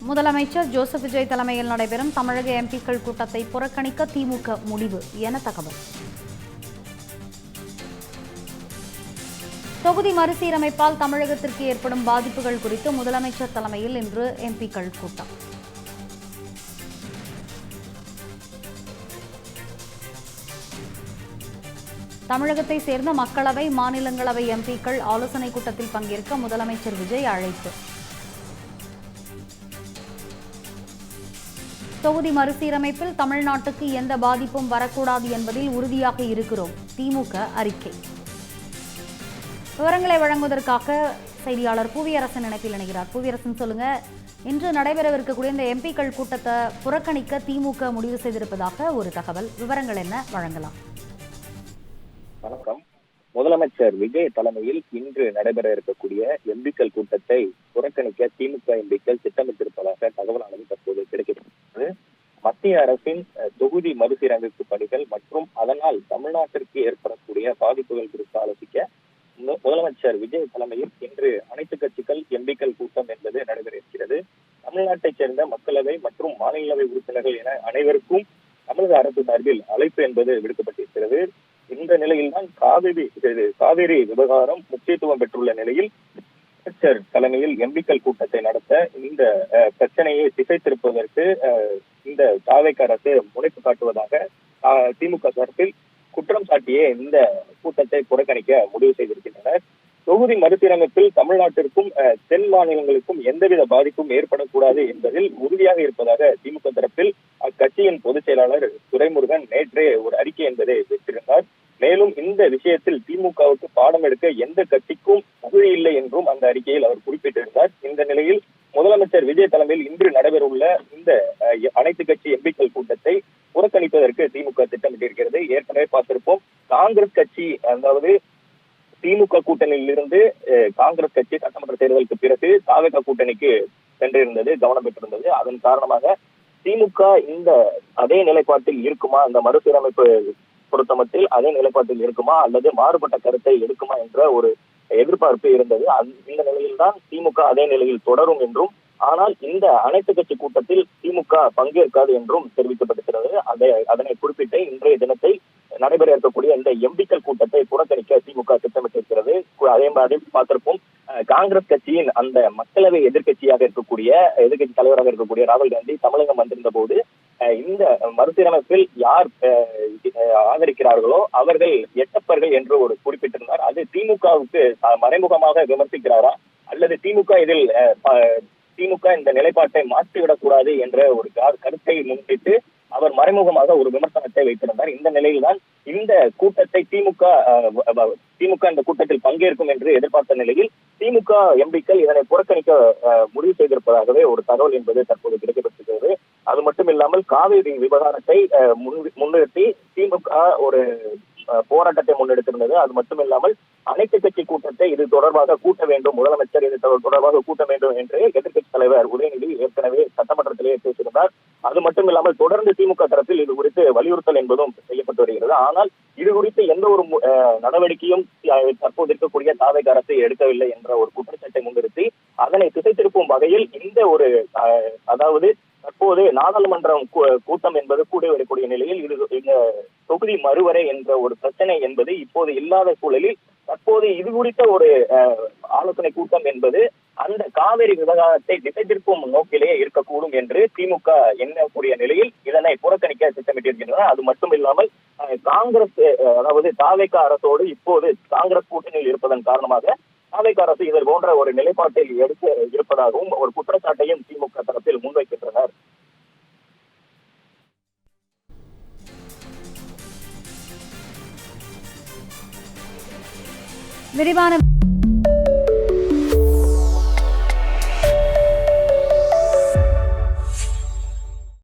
முதலமைச்சர் ஜோசப் விஜய் தலைமையில் நடைபெறும் தமிழக எம்பிக்கள் கூட்டத்தை புறக்கணிக்க திமுக முடிவு என தகவல். தொகுதி மறுசீரமைப்பால் தமிழகத்திற்கு ஏற்படும் பாதிப்புகள் குறித்து முதலமைச்சர் தலைமையில் இன்று எம்பிக்கள் கூட்டம். தமிழகத்தை சேர்ந்த மக்களவை, மாநிலங்களவை எம்பிக்கள் ஆலோசனைக் கூட்டத்தில் பங்கேற்க முதலமைச்சர் விஜய் அழைப்பு. தொகுதி மறுசீரமைப்பில் தமிழ்நாட்டுக்கு எந்த பாதிப்பும் வரக்கூடாது என்பதில் உறுதியாக இருக்கிறோம், திமுக அறிக்கை. விவரங்களை வழங்குவதற்காக செய்தியாளர் புவியரசன் இணைப்பில் இணைகிறார். புவியரசன், சொல்லுங்க, இன்று நடைபெறவிருக்கக்கூடிய இந்த எம்பிக்கள் கூட்டத்தை புறக்கணிக்க திமுக முடிவு செய்திருப்பதாக ஒரு தகவல். விவரங்கள் என்ன, வழங்கலாம்? வணக்கம். முதலமைச்சர் விஜய் தலைமையில் இன்று நடைபெற இருக்கக்கூடிய எம்பிக்கள் கூட்டத்தை புறக்கணிக்க திமுக எம்பிக்கள் திட்டமிட்டிருப்பதாக தகவலானது தற்போது கிடைக்கிறது. மத்திய அரசின் தொகுதி மறுசீரமைப்பு பணிகள் மற்றும் அதனால் தமிழ்நாட்டிற்கு ஏற்படக்கூடிய பாதிப்புகள் குறித்து ஆலோசிக்க முதலமைச்சர் விஜய் தலைமையில் இன்று அனைத்து கட்சிகள் எம்பிக்கள் கூட்டம் என்பது நடைபெற இருக்கிறது. தமிழ்நாட்டைச் சேர்ந்த மக்களவை மற்றும் மாநிலங்களவை உறுப்பினர்கள் என அனைவருக்கும் தமிழக அரசு சார்பில் அழைப்பு என்பது விடுக்கப்பட்டிருக்கிறது. இந்த நிலையில்தான் காவிரி விவகாரம் முக்கியத்துவம் பெற்றுள்ள நிலையில் அமைச்சர் தலைமையில் எம்பிக்கள் கூட்டத்தை நடத்த இந்த பிரச்சனையை திசை திருப்பதற்கு இந்த தாவேக அரசு முனைப்பு காட்டுவதாக திமுக சார்பில் குற்றம் சாட்டியே இந்த கூட்டத்தை புறக்கணிக்க முடிவு செய்திருக்கின்றனர். தொகுதி மறுசீரமைப்பில் தமிழ்நாட்டிற்கும் தென் மாநிலங்களுக்கும் எந்தவித பாதிப்பும் ஏற்படக்கூடாது என்பதில் உறுதியாக இருப்பதாக திமுக தரப்பில் அக்கட்சியின் பொதுச் செயலாளர் துரைமுருகன் நேற்றே ஒரு அறிக்கை என்பதை பெற்றிருந்தார். மேலும் இந்த விஷயத்தில் திமுகவுக்கு பாடம் எடுக்க எந்த கட்சிக்கும் தகுதி இல்லை என்றும் அந்த அறிக்கையில் அவர் குறிப்பிட்டிருந்தார். இந்த நிலையில் முதலமைச்சர் விஜய் தலைமையில் இன்று நடைபெறவுள்ள இந்த அனைத்து கட்சி எம்பிக்கள் கூட்டத்தை புறக்கணிப்பதற்கு திமுக திட்டமிட்டிருக்கிறது. ஏற்கனவே பார்த்திருப்போம், காங்கிரஸ் கட்சி, அதாவது திமுக கூட்டணியில் இருந்து காங்கிரஸ் கட்சி சட்டமன்ற தேர்தலுக்கு பிறகு தாவேக கூட்டணிக்கு சென்றிருந்தது, கவனம் பெற்றிருந்தது. அதன் காரணமாக திமுக இந்த அதே நிலைப்பாட்டில் இருக்குமா, இந்த மறுசீரமைப்பு பொறுத்தமட்டில் அதே நிலைப்பாட்டில் இருக்குமா அல்லது மாறுபட்ட கருத்தை எடுக்குமா என்ற ஒரு எதிர்பார்ப்பு இருந்தது. இந்த நிலையில்தான் திமுக அதே நிலையில் தொடரும் என்றும், ஆனால் இந்த அனைத்து கட்சி கூட்டத்தில் திமுக பங்கேற்காது என்றும் தெரிவிக்கப்பட்டிருக்கிறது. அதனை குறிப்பிட்டு இன்றைய தினத்தை நடைபெற இருக்கக்கூடிய இந்த எம்பிக்கள் கூட்டத்தை புறக்கணிக்க திமுக திட்டமிட்டிருக்கிறது. அதே மாதிரி பார்த்திருப்போம், காங்கிரஸ் கட்சியின் அந்த மக்களவை எதிர்கட்சி தலைவராக இருக்கக்கூடிய ராகுல் காந்தி தமிழகம் வந்திருந்த போது இந்த மறுசீரமைப்பில் யார் ஆதரிக்கிறார்களோ அவர்கள் எட்டப்பர்கள் என்று ஒரு குறிப்பிட்டிருந்தார். அது திமுகவுக்கு மறைமுகமாக விமர்சிக்கிறாரா அல்லது திமுக இந்த நிலைப்பாட்டை மாற்றிவிடக் கூடாது என்ற ஒரு கருத்தை முன்வைத்து அவர் மறைமுகமாக ஒரு விமர்சனத்தை வைத்திருந்தார். இந்த நிலையில்தான் இந்த கூட்டத்தை திமுக இந்த கூட்டத்தில் பங்கேற்கும் என்று எதிர்பார்த்த நிலையில் திமுக எம்பிக்கள் இதனை புறக்கணிக்க முடிவு செய்திருப்பதாகவே ஒரு தகவல் என்பது தற்போது கிடைக்கப்பட்டிருக்கிறது. அது மட்டும் இல்லாமல் காவிரி விவகாரத்தை முன்னிறுத்தி திமுக ஒரு போராட்டத்தை முன்னெடுத்திருந்தது. அது மட்டும் இல்லாமல் அனைத்து கட்சி கூட்டத்தை இது தொடர்பாக கூட்ட வேண்டும், முதலமைச்சர் இது தொடர்பாக கூட்ட வேண்டும் என்று எதிர்கட்சி தலைவர் உதயநிதி ஏற்கனவே சட்டமன்றத்திலேயே பேசியிருந்தார். அது மட்டும் இல்லாமல் தொடர்ந்து திமுக தரப்பில் இது குறித்து வலியுறுத்தல் என்பதும் செய்யப்பட்டு வருகிறது. ஆனால் இது குறித்து எந்த ஒரு நடவடிக்கையும் தற்போது இருக்கக்கூடிய தாவேக அரசு எடுக்கவில்லை என்ற ஒரு குற்றச்சாட்டை முன்னிறுத்தி அதனை திசை திருப்பும் வகையில் இந்த ஒரு அதாவது தற்போது நாடாளுமன்றம் கூட்டம் என்பது கூட வரக்கூடிய நிலையில் இந்த தொகுதி மறுவரை என்ற ஒரு பிரச்சனை என்பது இப்போது இல்லாத சூழலில் தற்போது இது குறித்த ஒரு ஆலோசனை கூட்டம் என்பது அந்த காவிரி விவகாரத்தை திசை திருப்பும் நோக்கிலேயே இருக்கக்கூடும் என்று திமுக எண்ணக்கூடிய நிலையில் இதனை புறக்கணிக்க திட்டமிட்டிருக்கின்றனர். அது மட்டும் இல்லாமல் காங்கிரஸ், அதாவது தாவேக அரசோடு இப்போது காங்கிரஸ் கூட்டணியில் இருப்பதன் காரணமாக தாவேக அரசு இதில் போன்ற ஒரு நிலைப்பாட்டில் எடுக்க இருப்பதாகவும் ஒரு குற்றச்சாட்டையும் திமுக தரப்பில் முன்வைக்கின்றனர். விரிவான